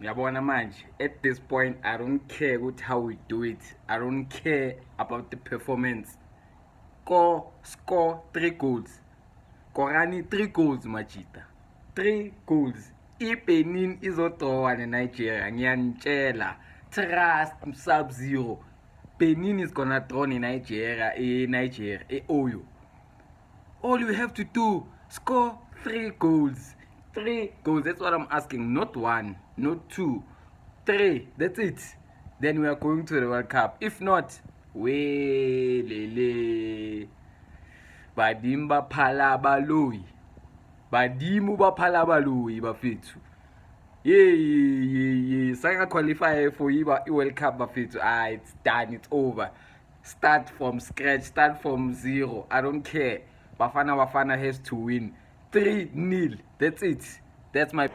Yabona manje, at this point, I don't care with how we do it. I don't care about the performance. Score 3 goals. Korani 3 goals, Machita. 3 goals. Benin izodrowa neNigeria. Ngiyanitshela. Trust Sub-Zero. Benin is gonna draw Nigeria. Oyo. All you have to do, score 3 goals. 3 goals, that's what I'm asking. Not 1, not 2, 3, that's it. Then we are going to the World Cup. If not, lele. Badimba palabaloi. Badimu ba palabaloi bafethu. Yeah. Sanga qualify for World Cup bafethu. It's done, it's over. Start from scratch, start from zero. I don't care. Bafana has to win 3-0. That's it. That's my